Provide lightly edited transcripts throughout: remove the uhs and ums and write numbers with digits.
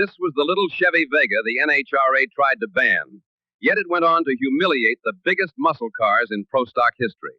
This was the little Chevy Vega the NHRA tried to ban. Yet it went on to humiliate the biggest muscle cars in pro stock history.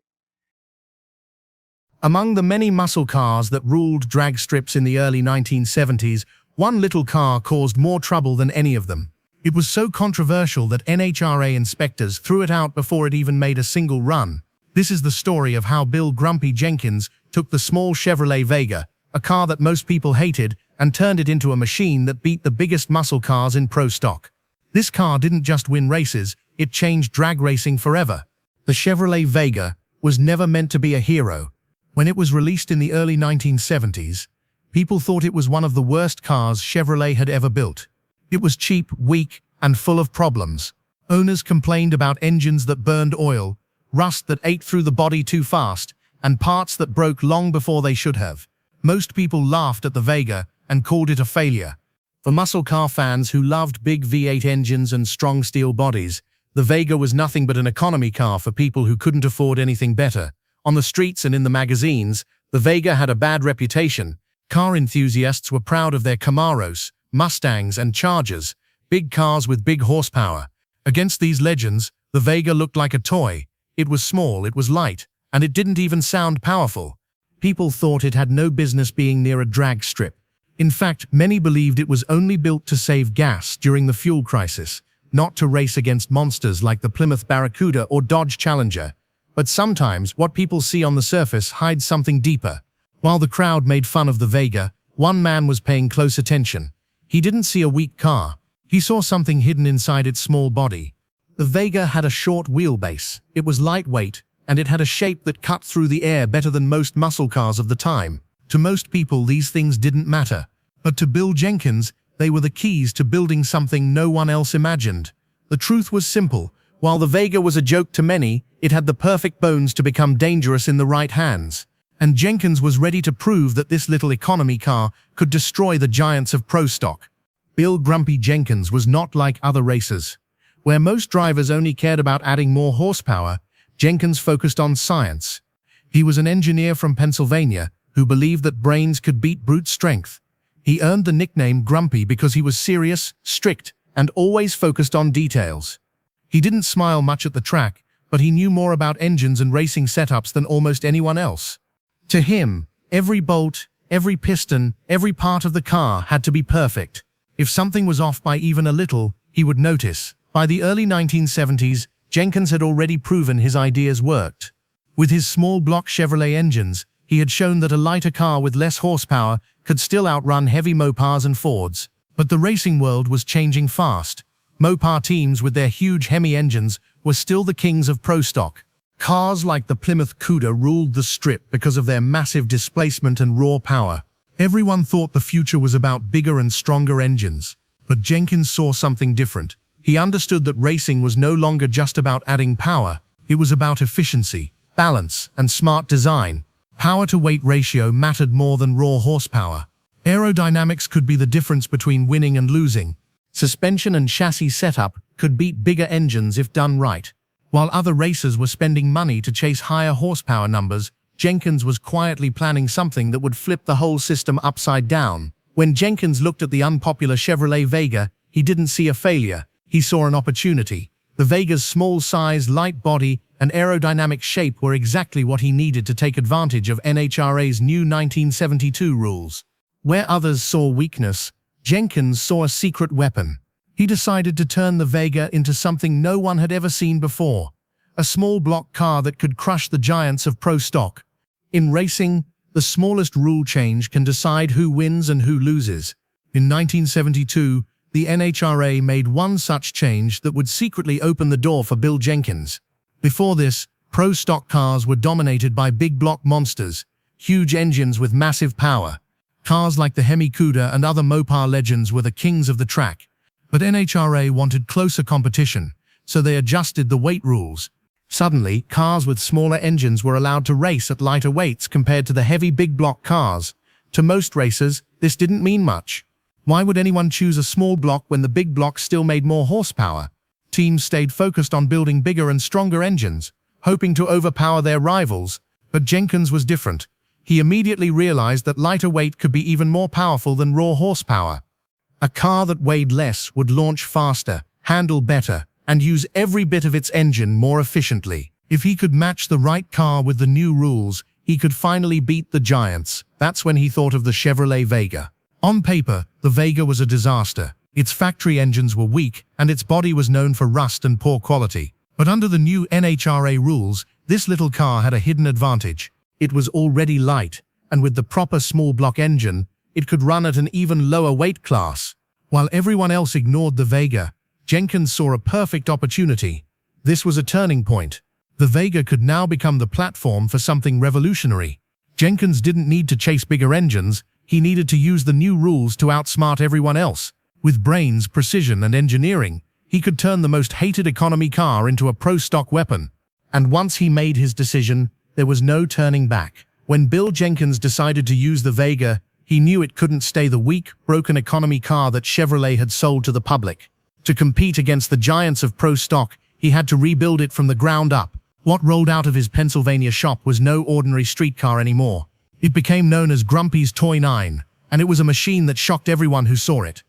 Among the many muscle cars that ruled drag strips in the early 1970s, one little car caused more trouble than any of them. It was so controversial that NHRA inspectors threw it out before it even made a single run. This is the story of how Bill "Grumpy" Jenkins took the small Chevrolet Vega, a car that most people hated, and turned it into a machine that beat the biggest muscle cars in pro stock. This car didn't just win races, it changed drag racing forever. The Chevrolet Vega was never meant to be a hero. When it was released in the early 1970s, people thought it was one of the worst cars Chevrolet had ever built. It was cheap, weak, and full of problems. Owners complained about engines that burned oil, rust that ate through the body too fast, and parts that broke long before they should have. Most people laughed at the Vega and called it a failure. For muscle car fans who loved big V8 engines and strong steel bodies, the Vega was nothing but an economy car for people who couldn't afford anything better. On the streets and in the magazines, the Vega had a bad reputation. Car enthusiasts were proud of their Camaros, Mustangs, and Chargers, big cars with big horsepower. Against these legends, the Vega looked like a toy. It was small, it was light, and it didn't even sound powerful. People thought it had no business being near a drag strip. In fact, many believed it was only built to save gas during the fuel crisis, not to race against monsters like the Plymouth Barracuda or Dodge Challenger. But sometimes, what people see on the surface hides something deeper. While the crowd made fun of the Vega, one man was paying close attention. He didn't see a weak car. He saw something hidden inside its small body. The Vega had a short wheelbase. It was lightweight, and it had a shape that cut through the air better than most muscle cars of the time. To most people, these things didn't matter. But to Bill Jenkins, they were the keys to building something no one else imagined. The truth was simple. While the Vega was a joke to many, it had the perfect bones to become dangerous in the right hands. And Jenkins was ready to prove that this little economy car could destroy the giants of pro stock. Bill "Grumpy" Jenkins was not like other racers. Where most drivers only cared about adding more horsepower, Jenkins focused on science. He was an engineer from Pennsylvania who believed that brains could beat brute strength. He earned the nickname Grumpy because he was serious, strict, and always focused on details. He didn't smile much at the track, but he knew more about engines and racing setups than almost anyone else. To him, every bolt, every piston, every part of the car had to be perfect. If something was off by even a little, he would notice. By the early 1970s, Jenkins had already proven his ideas worked. With his small block Chevrolet engines, he had shown that a lighter car with less horsepower could still outrun heavy Mopars and Fords. But the racing world was changing fast. Mopar teams with their huge Hemi engines were still the kings of pro stock. Cars like the Plymouth Cuda ruled the strip because of their massive displacement and raw power. Everyone thought the future was about bigger and stronger engines. But Jenkins saw something different. He understood that racing was no longer just about adding power. It was about efficiency, balance, and smart design. Power-to-weight ratio mattered more than raw horsepower. Aerodynamics could be the difference between winning and losing. Suspension and chassis setup could beat bigger engines if done right. While other racers were spending money to chase higher horsepower numbers, Jenkins was quietly planning something that would flip the whole system upside down. When Jenkins looked at the unpopular Chevrolet Vega, he didn't see a failure. He saw an opportunity. The Vega's small size, light body, and aerodynamic shape were exactly what he needed to take advantage of NHRA's new 1972 rules. Where others saw weakness, Jenkins saw a secret weapon. He decided to turn the Vega into something no one had ever seen before. A small block car that could crush the giants of pro stock. In racing, the smallest rule change can decide who wins and who loses. In 1972, the NHRA made one such change that would secretly open the door for Bill Jenkins. Before this, pro stock cars were dominated by big block monsters, huge engines with massive power. Cars like the Hemi Cuda and other Mopar legends were the kings of the track. But NHRA wanted closer competition, so they adjusted the weight rules. Suddenly, cars with smaller engines were allowed to race at lighter weights compared to the heavy big block cars. To most racers, this didn't mean much. Why would anyone choose a small block when the big block still made more horsepower? Teams stayed focused on building bigger and stronger engines, hoping to overpower their rivals. But Jenkins was different. He immediately realized that lighter weight could be even more powerful than raw horsepower. A car that weighed less would launch faster, handle better, and use every bit of its engine more efficiently. If he could match the right car with the new rules, he could finally beat the giants. That's when he thought of the Chevrolet Vega. On paper, the Vega was a disaster. Its factory engines were weak, and its body was known for rust and poor quality. But under the new NHRA rules, this little car had a hidden advantage. It was already light, and with the proper small block engine, it could run at an even lower weight class. While everyone else ignored the Vega, Jenkins saw a perfect opportunity. This was a turning point. The Vega could now become the platform for something revolutionary. Jenkins didn't need to chase bigger engines, he needed to use the new rules to outsmart everyone else. With brains, precision, and engineering, he could turn the most hated economy car into a pro-stock weapon. And once he made his decision, there was no turning back. When Bill Jenkins decided to use the Vega, he knew it couldn't stay the weak, broken economy car that Chevrolet had sold to the public. To compete against the giants of pro-stock, he had to rebuild it from the ground up. What rolled out of his Pennsylvania shop was no ordinary street car anymore. It became known as Grumpy's Toy 9, and it was a machine that shocked everyone who saw it.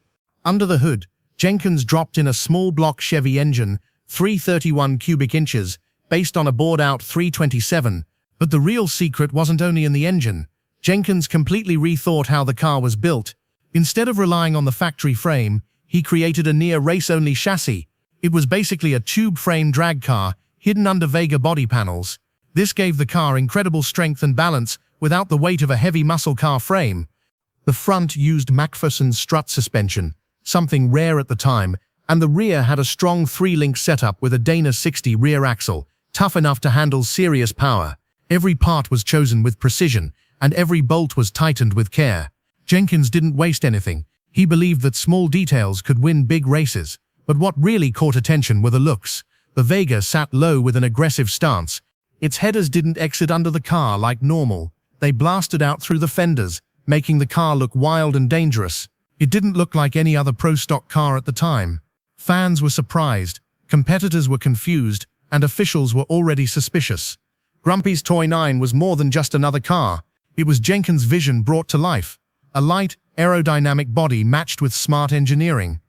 Under the hood, Jenkins dropped in a small block Chevy engine, 331 cubic inches, based on a bored-out 327, but the real secret wasn't only in the engine. Jenkins completely rethought how the car was built. Instead of relying on the factory frame, he created a near race-only chassis. It was basically a tube-frame drag car, hidden under Vega body panels. This gave the car incredible strength and balance without the weight of a heavy muscle car frame. The front used MacPherson strut suspension, something rare at the time, and the rear had a strong 3-link setup with a Dana 60 rear axle, tough enough to handle serious power. Every part was chosen with precision, and every bolt was tightened with care. Jenkins didn't waste anything. He believed that small details could win big races. But what really caught attention were the looks. The Vega sat low with an aggressive stance. Its headers didn't exit under the car like normal. They blasted out through the fenders, making the car look wild and dangerous. It didn't look like any other pro-stock car at the time. Fans were surprised, competitors were confused, and officials were already suspicious. Grumpy's Toy 9 was more than just another car. It was Jenkins' vision brought to life. A light, aerodynamic body matched with smart engineering.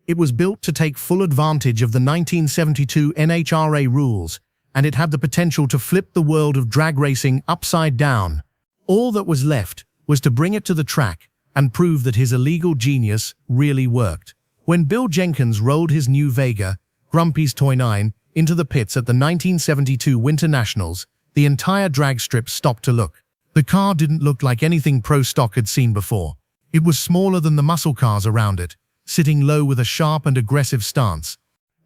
It was built to take full advantage of the 1972 NHRA rules, and it had the potential to flip the world of drag racing upside down. All that was left was to bring it to the track and prove that his illegal genius really worked. When Bill Jenkins rolled his new Vega, Grumpy's Toy 9, into the pits at the 1972 Winter Nationals, the entire drag strip stopped to look. The car didn't look like anything pro-stock had seen before. It was smaller than the muscle cars around it, sitting low with a sharp and aggressive stance.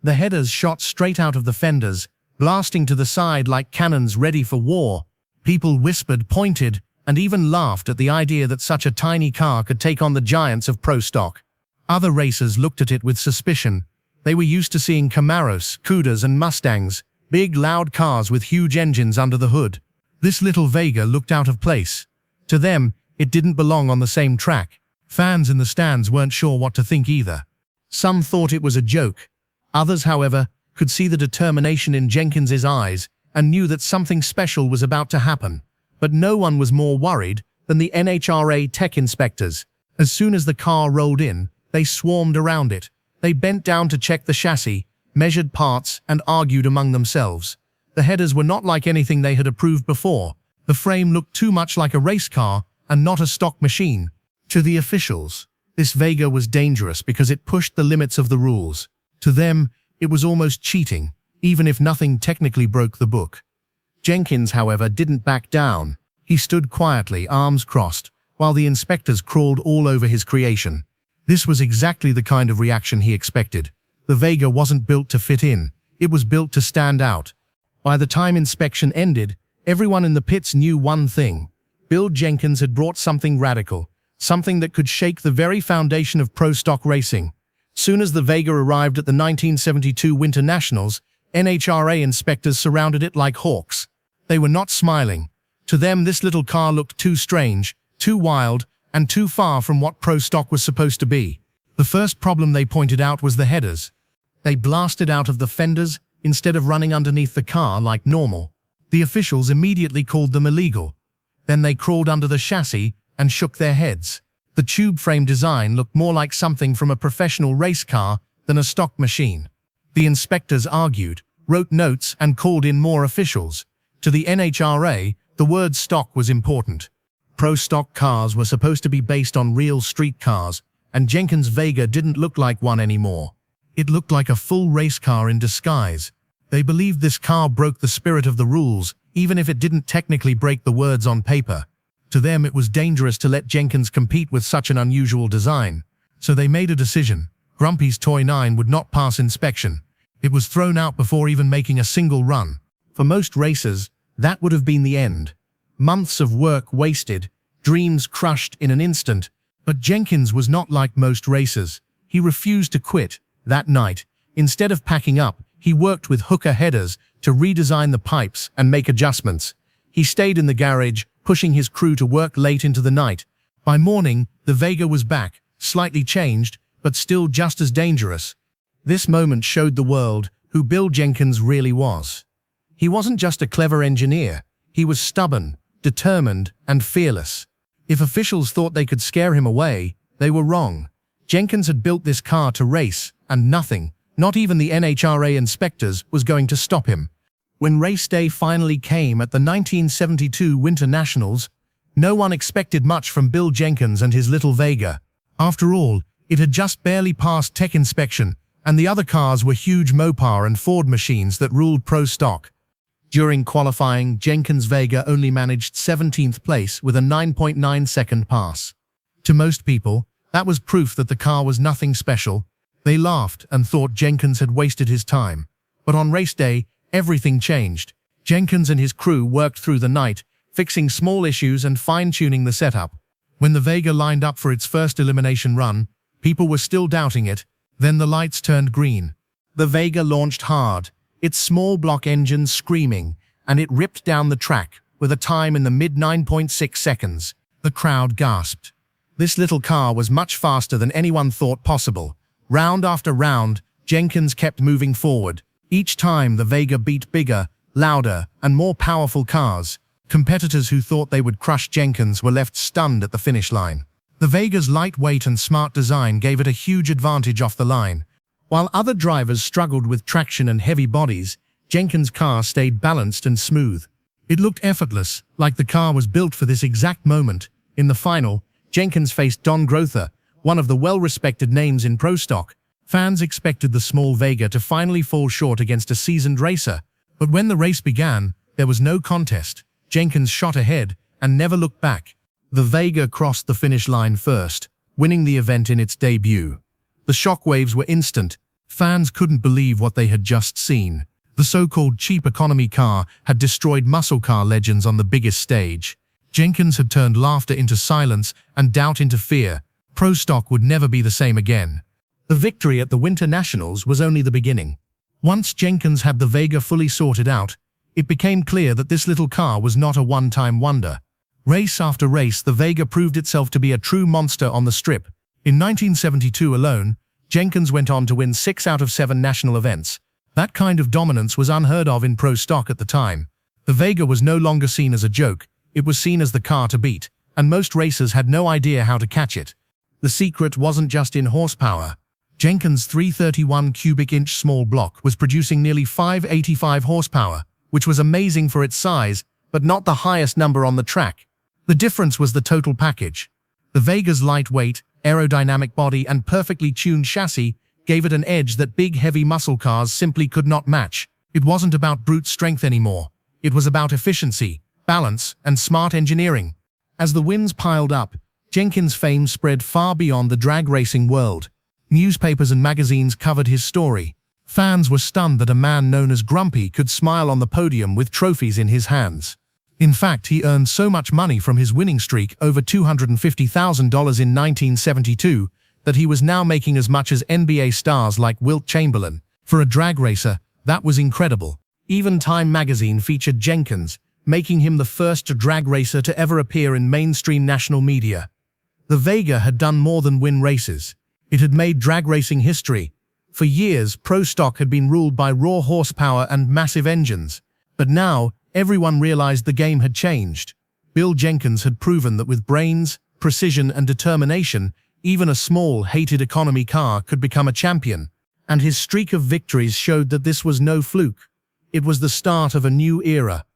The headers shot straight out of the fenders, blasting to the side like cannons ready for war. People whispered, pointed, and even laughed at the idea that such a tiny car could take on the giants of pro-stock. Other racers looked at it with suspicion. They were used to seeing Camaros, Cudas, and Mustangs, big, loud cars with huge engines under the hood. This little Vega looked out of place. To them, it didn't belong on the same track. Fans in the stands weren't sure what to think either. Some thought it was a joke. Others, however, could see the determination in Jenkins's eyes and knew that something special was about to happen. But no one was more worried than the NHRA tech inspectors. As soon as the car rolled in, they swarmed around it. They bent down to check the chassis, measured parts, and argued among themselves. The headers were not like anything they had approved before. The frame looked too much like a race car and not a stock machine. To the officials, this Vega was dangerous because it pushed the limits of the rules. To them, it was almost cheating, even if nothing technically broke the book. Jenkins, however, didn't back down. He stood quietly, arms crossed, while the inspectors crawled all over his creation. This was exactly the kind of reaction he expected. The Vega wasn't built to fit in. It was built to stand out. By the time inspection ended, everyone in the pits knew one thing. Bill Jenkins had brought something radical, something that could shake the very foundation of pro-stock racing. Soon as the Vega arrived at the 1972 Winter Nationals, NHRA inspectors surrounded it like hawks. They were not smiling. To them, this little car looked too strange, too wild, and too far from what pro-stock was supposed to be. The first problem they pointed out was the headers. They blasted out of the fenders instead of running underneath the car like normal. The officials immediately called them illegal. Then they crawled under the chassis and shook their heads. The tube frame design looked more like something from a professional race car than a stock machine. The inspectors argued, wrote notes, and called in more officials. To the NHRA, the word stock was important. Pro stock cars were supposed to be based on real street cars, and Jenkins Vega didn't look like one anymore. It looked like a full race car in disguise. They believed this car broke the spirit of the rules, even if it didn't technically break the words on paper. To them, it was dangerous to let Jenkins compete with such an unusual design. So they made a decision. Grumpy's Toy 9 would not pass inspection. It was thrown out before even making a single run. For most racers, that would have been the end. Months of work wasted, dreams crushed in an instant. But Jenkins was not like most racers. He refused to quit. That night, instead of packing up, he worked with hooker headers to redesign the pipes and make adjustments. He stayed in the garage, pushing his crew to work late into the night. By morning, the Vega was back, slightly changed, but still just as dangerous. This moment showed the world who Bill Jenkins really was. He wasn't just a clever engineer. He was stubborn, determined, and fearless. If officials thought they could scare him away, they were wrong. Jenkins had built this car to race, and nothing, not even the NHRA inspectors, was going to stop him. When race day finally came at the 1972 Winter Nationals, no one expected much from Bill Jenkins and his little Vega. After all, it had just barely passed tech inspection, and the other cars were huge Mopar and Ford machines that ruled pro stock. During qualifying, Jenkins Vega only managed 17th place with a 9.9-second pass. To most people, that was proof that the car was nothing special. They laughed and thought Jenkins had wasted his time. But on race day, everything changed. Jenkins and his crew worked through the night, fixing small issues and fine-tuning the setup. When the Vega lined up for its first elimination run, people were still doubting it. Then the lights turned green. The Vega launched hard, its small block engine screaming, and it ripped down the track with a time in the mid-9.6 seconds. The crowd gasped. This little car was much faster than anyone thought possible. Round after round, Jenkins kept moving forward. Each time the Vega beat bigger, louder, and more powerful cars. Competitors who thought they would crush Jenkins were left stunned at the finish line. The Vega's lightweight and smart design gave it a huge advantage off the line. While other drivers struggled with traction and heavy bodies, Jenkins' car stayed balanced and smooth. It looked effortless, like the car was built for this exact moment. In the final, Jenkins faced Don Grother, one of the well-respected names in pro stock. Fans expected the small Vega to finally fall short against a seasoned racer. But when the race began, there was no contest. Jenkins shot ahead and never looked back. The Vega crossed the finish line first, winning the event in its debut. The shockwaves were instant. Fans couldn't believe what they had just seen. The so-called cheap economy car had destroyed muscle car legends on the biggest stage. Jenkins had turned laughter into silence and doubt into fear. Pro stock would never be the same again. The victory at the Winter Nationals was only the beginning. Once Jenkins had the Vega fully sorted out, it became clear that this little car was not a one-time wonder. Race after race, the Vega proved itself to be a true monster on the strip. In 1972 alone, Jenkins went on to win 6 out of 7 national events. That kind of dominance was unheard of in pro stock at the time. The Vega was no longer seen as a joke, it was seen as the car to beat, and most racers had no idea how to catch it. The secret wasn't just in horsepower. Jenkins' 331 cubic inch small block was producing nearly 585 horsepower, which was amazing for its size, but not the highest number on the track. The difference was the total package. The Vega's lightweight, aerodynamic body and perfectly tuned chassis gave it an edge that big heavy muscle cars simply could not match. It wasn't about brute strength anymore. It was about efficiency, balance, and smart engineering. As the wins piled up, Jenkins' fame spread far beyond the drag racing world. Newspapers and magazines covered his story. Fans were stunned that a man known as Grumpy could smile on the podium with trophies in his hands. In fact, he earned so much money from his winning streak, over $250,000 in 1972, that he was now making as much as NBA stars like Wilt Chamberlain. For a drag racer, that was incredible. Even Time magazine featured Jenkins, making him the first drag racer to ever appear in mainstream national media. The Vega had done more than win races. It had made drag racing history. For years, pro stock had been ruled by raw horsepower and massive engines. But now, everyone realized the game had changed. Bill Jenkins had proven that with brains, precision and determination, even a small, hated economy car could become a champion. And his streak of victories showed that this was no fluke. It was the start of a new era.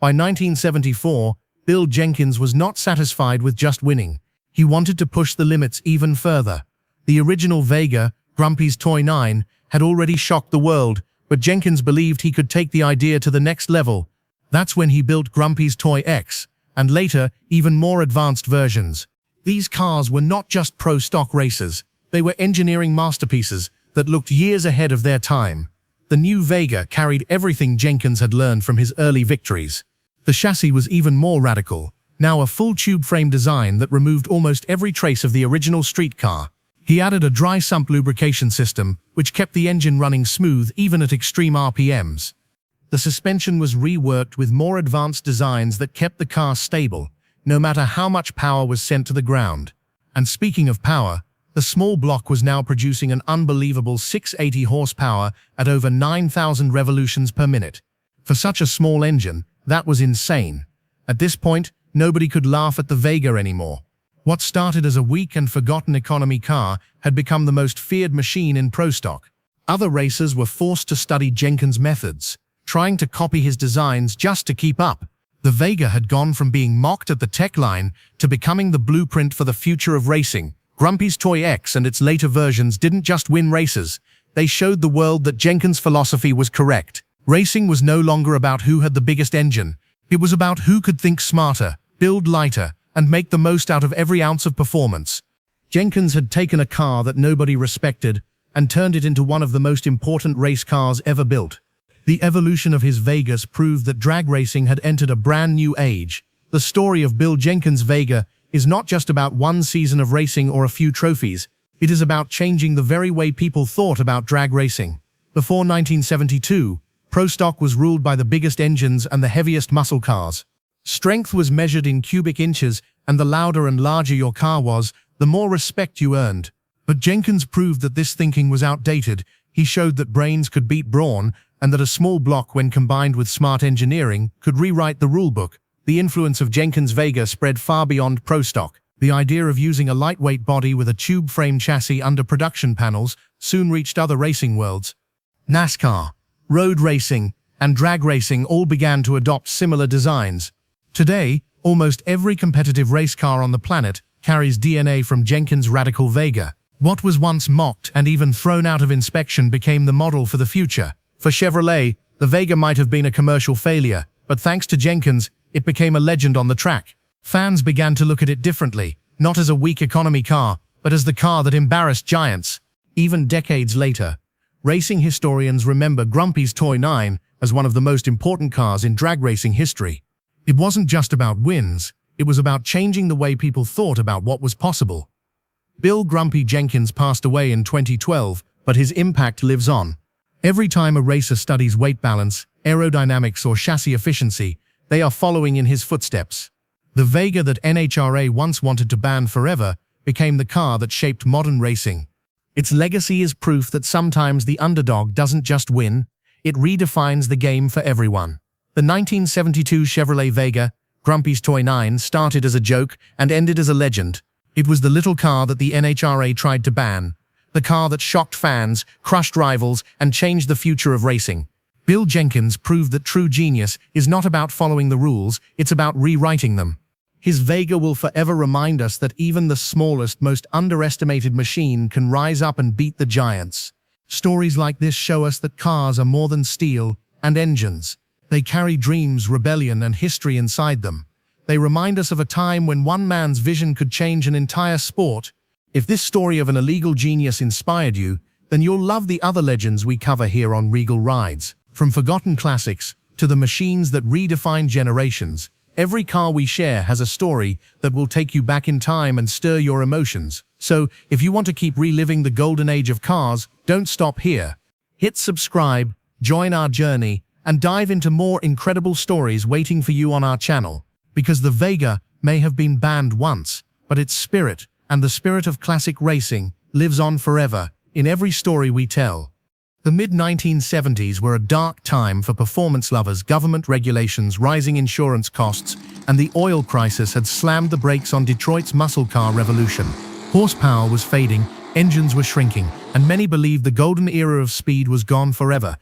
By 1974, Bill Jenkins was not satisfied with just winning. He wanted to push the limits even further. The original Vega, Grumpy's Toy 9, had already shocked the world, but Jenkins believed he could take the idea to the next level. That's when he built Grumpy's Toy X, and later, even more advanced versions. These cars were not just pro-stock racers, they were engineering masterpieces that looked years ahead of their time. The new Vega carried everything Jenkins had learned from his early victories. The chassis was even more radical, now a full tube frame design that removed almost every trace of the original street car. He added a dry sump lubrication system, which kept the engine running smooth even at extreme RPMs. The suspension was reworked with more advanced designs that kept the car stable, no matter how much power was sent to the ground. And speaking of power, the small block was now producing an unbelievable 680 horsepower at over 9,000 revolutions per minute. For such a small engine, that was insane. At this point, nobody could laugh at the Vega anymore. What started as a weak and forgotten economy car had become the most feared machine in pro stock. Other racers were forced to study Jenkins' methods, trying to copy his designs just to keep up. The Vega had gone from being mocked at the tech line to becoming the blueprint for the future of racing. Grumpy's Toy X and its later versions didn't just win races, they showed the world that Jenkins' philosophy was correct. Racing was no longer about who had the biggest engine. It was about who could think smarter, build lighter, and make the most out of every ounce of performance. Jenkins had taken a car that nobody respected and turned it into one of the most important race cars ever built. The evolution of his Vegas proved that drag racing had entered a brand new age. The story of Bill Jenkins' Vega is not just about one season of racing or a few trophies. It is about changing the very way people thought about drag racing. Before 1972, pro stock was ruled by the biggest engines and the heaviest muscle cars. Strength was measured in cubic inches, and the louder and larger your car was, the more respect you earned. But Jenkins proved that this thinking was outdated. He showed that brains could beat brawn, and that a small block, when combined with smart engineering, could rewrite the rulebook. The influence of Jenkins' Vega spread far beyond pro stock. The idea of using a lightweight body with a tube frame chassis under production panels soon reached other racing worlds. NASCAR, road racing, and drag racing all began to adopt similar designs. Today, almost every competitive race car on the planet carries DNA from Jenkins' radical Vega. What was once mocked and even thrown out of inspection became the model for the future. For Chevrolet, the Vega might have been a commercial failure, but thanks to Jenkins, it became a legend on the track. Fans began to look at it differently, not as a weak economy car, but as the car that embarrassed giants. Even decades later, racing historians remember Grumpy's Toy 9 as one of the most important cars in drag racing history. It wasn't just about wins, it was about changing the way people thought about what was possible. Bill "Grumpy" Jenkins passed away in 2012, but his impact lives on. Every time a racer studies weight balance, aerodynamics, or chassis efficiency, they are following in his footsteps. The Vega that NHRA once wanted to ban forever became the car that shaped modern racing. Its legacy is proof that sometimes the underdog doesn't just win, it redefines the game for everyone. The 1972 Chevrolet Vega, Grumpy's Toy 9, started as a joke and ended as a legend. It was the little car that the NHRA tried to ban. The car that shocked fans, crushed rivals, and changed the future of racing. Bill Jenkins proved that true genius is not about following the rules, it's about rewriting them. His Vega will forever remind us that even the smallest, most underestimated machine can rise up and beat the giants. Stories like this show us that cars are more than steel and engines. They carry dreams, rebellion, and history inside them. They remind us of a time when one man's vision could change an entire sport. If this story of an illegal genius inspired you, then you'll love the other legends we cover here on Regal Rides. From forgotten classics to the machines that redefine generations, every car we share has a story that will take you back in time and stir your emotions. So, if you want to keep reliving the golden age of cars, don't stop here. Hit subscribe, join our journey, and dive into more incredible stories waiting for you on our channel. Because the Vega may have been banned once, but its spirit, and the spirit of classic racing, lives on forever in every story we tell. The mid-1970s were a dark time for performance lovers. Government regulations, rising insurance costs, and the oil crisis had slammed the brakes on Detroit's muscle car revolution. Horsepower was fading, engines were shrinking, and many believed the golden era of speed was gone forever.